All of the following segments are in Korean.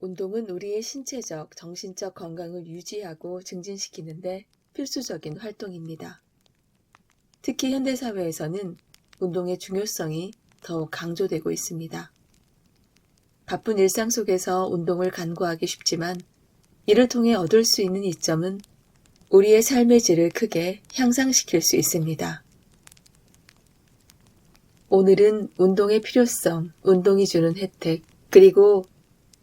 운동은 우리의 신체적, 정신적 건강을 유지하고 증진시키는데 필수적인 활동입니다. 특히 현대사회에서는 운동의 중요성이 더욱 강조되고 있습니다. 바쁜 일상 속에서 운동을 간과하기 쉽지만 이를 통해 얻을 수 있는 이점은 우리의 삶의 질을 크게 향상시킬 수 있습니다. 오늘은 운동의 필요성, 운동이 주는 혜택, 그리고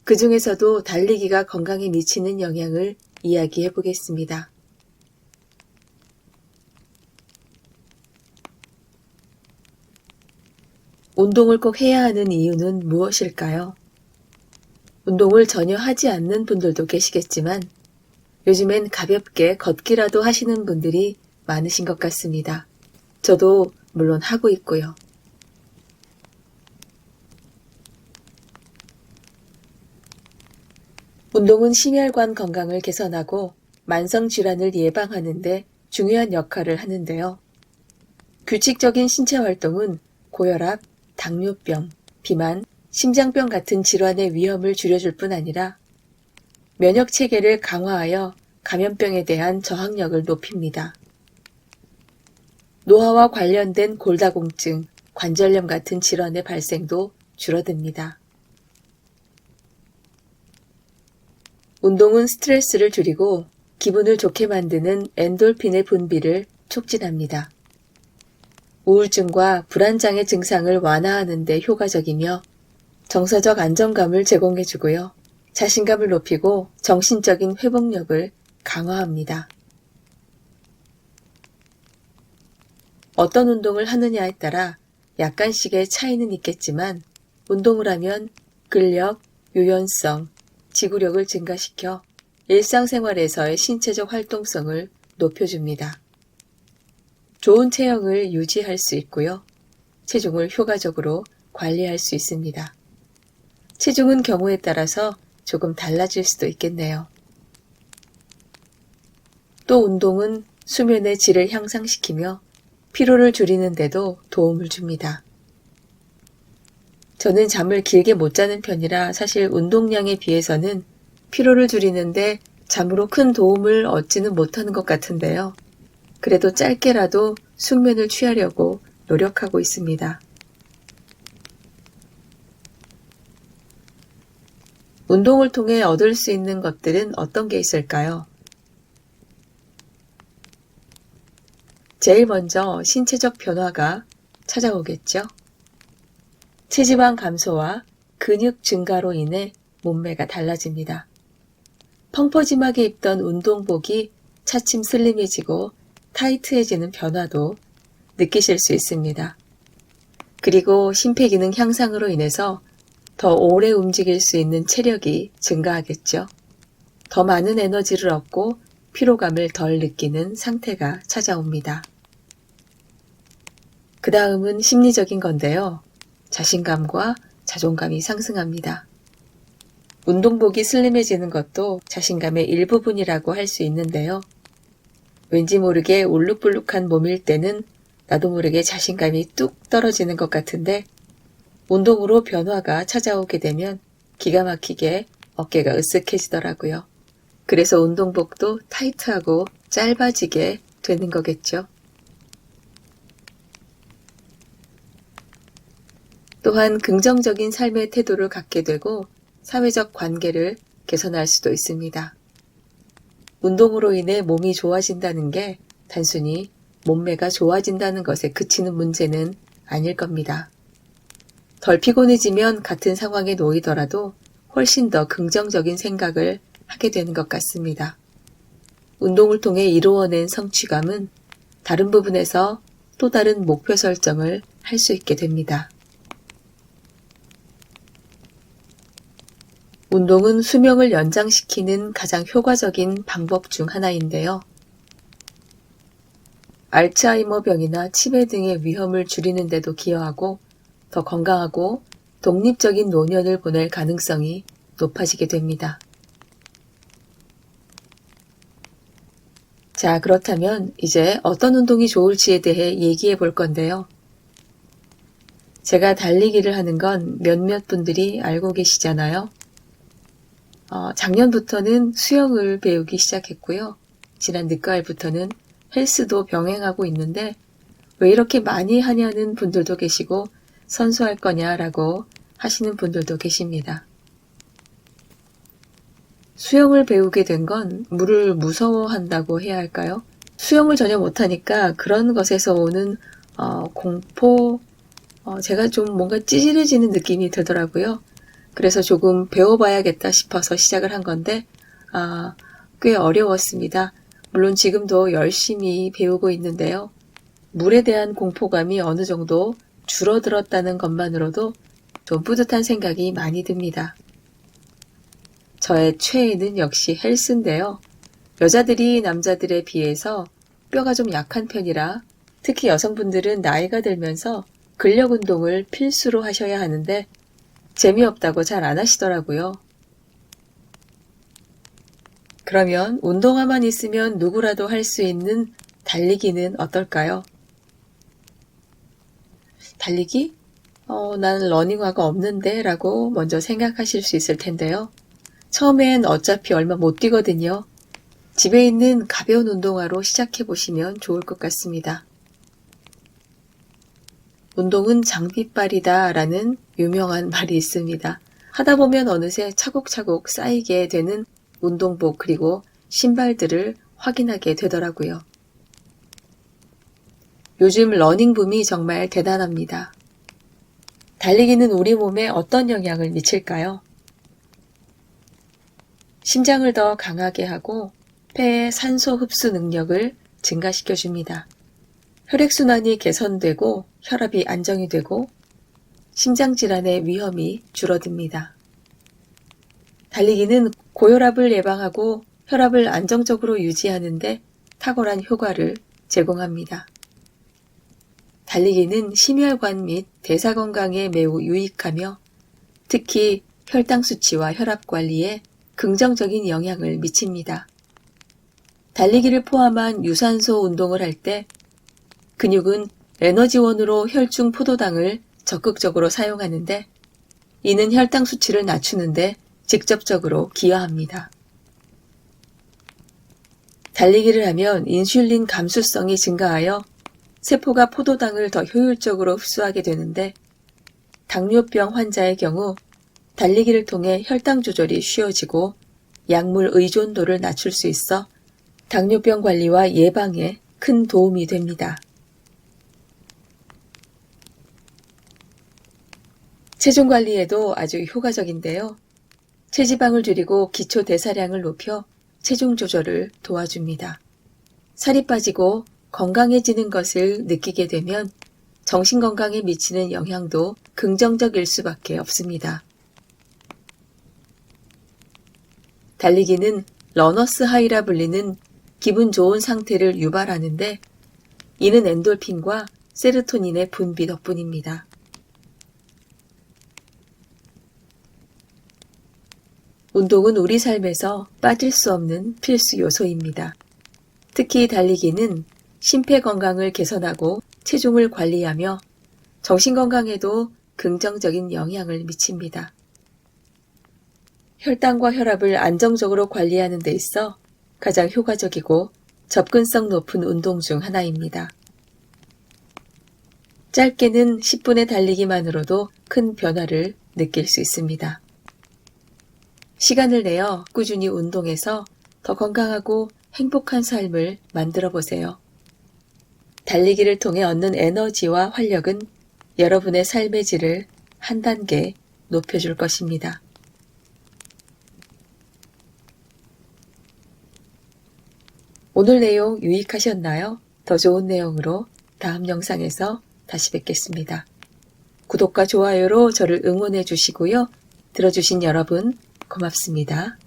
그 중에서도 달리기가 건강에 미치는 영향을 이야기해 보겠습니다. 운동을 꼭 해야 하는 이유는 무엇일까요? 운동을 전혀 하지 않는 분들도 계시겠지만 요즘엔 가볍게 걷기라도 하시는 분들이 많으신 것 같습니다. 저도 물론 하고 있고요. 운동은 심혈관 건강을 개선하고 만성질환을 예방하는 데 중요한 역할을 하는데요. 규칙적인 신체 활동은 고혈압, 당뇨병, 비만, 심장병 같은 질환의 위험을 줄여줄 뿐 아니라 면역 체계를 강화하여 감염병에 대한 저항력을 높입니다. 노화와 관련된 골다공증, 관절염 같은 질환의 발생도 줄어듭니다. 운동은 스트레스를 줄이고 기분을 좋게 만드는 엔돌핀의 분비를 촉진합니다. 우울증과 불안장애 증상을 완화하는 데 효과적이며 정서적 안정감을 제공해주고요. 자신감을 높이고 정신적인 회복력을 강화합니다. 어떤 운동을 하느냐에 따라 약간씩의 차이는 있겠지만 운동을 하면 근력, 유연성, 지구력을 증가시켜 일상생활에서의 신체적 활동성을 높여줍니다. 좋은 체형을 유지할 수 있고요. 체중을 효과적으로 관리할 수 있습니다. 체중은 경우에 따라서 조금 달라질 수도 있겠네요. 또 운동은 수면의 질을 향상시키며 피로를 줄이는 데도 도움을 줍니다. 저는 잠을 길게 못 자는 편이라 사실 운동량에 비해서는 피로를 줄이는데 잠으로 큰 도움을 얻지는 못하는 것 같은데요. 그래도 짧게라도 숙면을 취하려고 노력하고 있습니다. 운동을 통해 얻을 수 있는 것들은 어떤 게 있을까요? 제일 먼저 신체적 변화가 찾아오겠죠. 체지방 감소와 근육 증가로 인해 몸매가 달라집니다. 펑퍼짐하게 입던 운동복이 차츰 슬림해지고 타이트해지는 변화도 느끼실 수 있습니다. 그리고 심폐기능 향상으로 인해서 더 오래 움직일 수 있는 체력이 증가하겠죠. 더 많은 에너지를 얻고 피로감을 덜 느끼는 상태가 찾아옵니다. 그 다음은 심리적인 건데요. 자신감과 자존감이 상승합니다. 운동복이 슬림해지는 것도 자신감의 일부분이라고 할 수 있는데요. 왠지 모르게 울룩불룩한 몸일 때는 나도 모르게 자신감이 뚝 떨어지는 것 같은데 운동으로 변화가 찾아오게 되면 기가 막히게 어깨가 으쓱해지더라고요. 그래서 운동복도 타이트하고 짧아지게 되는 거겠죠. 또한 긍정적인 삶의 태도를 갖게 되고 사회적 관계를 개선할 수도 있습니다. 운동으로 인해 몸이 좋아진다는 게 단순히 몸매가 좋아진다는 것에 그치는 문제는 아닐 겁니다. 덜 피곤해지면 같은 상황에 놓이더라도 훨씬 더 긍정적인 생각을 하게 되는 것 같습니다. 운동을 통해 이루어낸 성취감은 다른 부분에서 또 다른 목표 설정을 할 수 있게 됩니다. 운동은 수명을 연장시키는 가장 효과적인 방법 중 하나인데요. 알츠하이머 병이나 치매 등의 위험을 줄이는 데도 기여하고 더 건강하고 독립적인 노년을 보낼 가능성이 높아지게 됩니다. 자, 그렇다면 이제 어떤 운동이 좋을지에 대해 얘기해 볼 건데요. 제가 달리기를 하는 건 몇몇 분들이 알고 계시잖아요. 작년부터는 수영을 배우기 시작했고요. 지난 늦가을부터는 헬스도 병행하고 있는데 왜 이렇게 많이 하냐는 분들도 계시고 선수할 거냐라고 하시는 분들도 계십니다. 수영을 배우게 된 건 물을 무서워한다고 해야 할까요? 수영을 전혀 못하니까 그런 것에서 오는 공포, 제가 좀 뭔가 찌질해지는 느낌이 들더라고요. 그래서 조금 배워봐야겠다 싶어서 시작을 한 건데 꽤 어려웠습니다. 물론 지금도 열심히 배우고 있는데요. 물에 대한 공포감이 어느 정도 줄어들었다는 것만으로도 좀 뿌듯한 생각이 많이 듭니다. 저의 최애는 역시 헬스인데요. 여자들이 남자들에 비해서 뼈가 좀 약한 편이라 특히 여성분들은 나이가 들면서 근력 운동을 필수로 하셔야 하는데 재미없다고 잘 안 하시더라고요. 그러면 운동화만 있으면 누구라도 할 수 있는 달리기는 어떨까요? 달리기? 나는 러닝화가 없는데 라고 먼저 생각하실 수 있을 텐데요. 처음엔 어차피 얼마 못 뛰거든요. 집에 있는 가벼운 운동화로 시작해 보시면 좋을 것 같습니다. 운동은 장비빨이다 라는 유명한 말이 있습니다. 하다 보면 어느새 차곡차곡 쌓이게 되는 운동복 그리고 신발들을 확인하게 되더라고요. 요즘 러닝붐이 정말 대단합니다. 달리기는 우리 몸에 어떤 영향을 미칠까요? 심장을 더 강하게 하고 폐의 산소 흡수 능력을 증가시켜 줍니다. 혈액순환이 개선되고 혈압이 안정이 되고 심장질환의 위험이 줄어듭니다. 달리기는 고혈압을 예방하고 혈압을 안정적으로 유지하는 데 탁월한 효과를 제공합니다. 달리기는 심혈관 및 대사 건강에 매우 유익하며 특히 혈당 수치와 혈압 관리에 긍정적인 영향을 미칩니다. 달리기를 포함한 유산소 운동을 할 때 근육은 에너지원으로 혈중 포도당을 적극적으로 사용하는데 이는 혈당 수치를 낮추는데 직접적으로 기여합니다. 달리기를 하면 인슐린 감수성이 증가하여 세포가 포도당을 더 효율적으로 흡수하게 되는데 당뇨병 환자의 경우 달리기를 통해 혈당 조절이 쉬워지고 약물 의존도를 낮출 수 있어 당뇨병 관리와 예방에 큰 도움이 됩니다. 체중 관리에도 아주 효과적인데요. 체지방을 줄이고 기초 대사량을 높여 체중 조절을 도와줍니다. 살이 빠지고 건강해지는 것을 느끼게 되면 정신 건강에 미치는 영향도 긍정적일 수밖에 없습니다. 달리기는 러너스 하이라 불리는 기분 좋은 상태를 유발하는데 이는 엔돌핀과 세로토닌의 분비 덕분입니다. 운동은 우리 삶에서 빠질 수 없는 필수 요소입니다. 특히 달리기는 심폐 건강을 개선하고 체중을 관리하며 정신 건강에도 긍정적인 영향을 미칩니다. 혈당과 혈압을 안정적으로 관리하는 데 있어 가장 효과적이고 접근성 높은 운동 중 하나입니다. 짧게는 10분의 달리기만으로도 큰 변화를 느낄 수 있습니다. 시간을 내어 꾸준히 운동해서 더 건강하고 행복한 삶을 만들어 보세요. 달리기를 통해 얻는 에너지와 활력은 여러분의 삶의 질을 한 단계 높여줄 것입니다. 오늘 내용 유익하셨나요? 더 좋은 내용으로 다음 영상에서 다시 뵙겠습니다. 구독과 좋아요로 저를 응원해 주시고요. 들어주신 여러분 고맙습니다.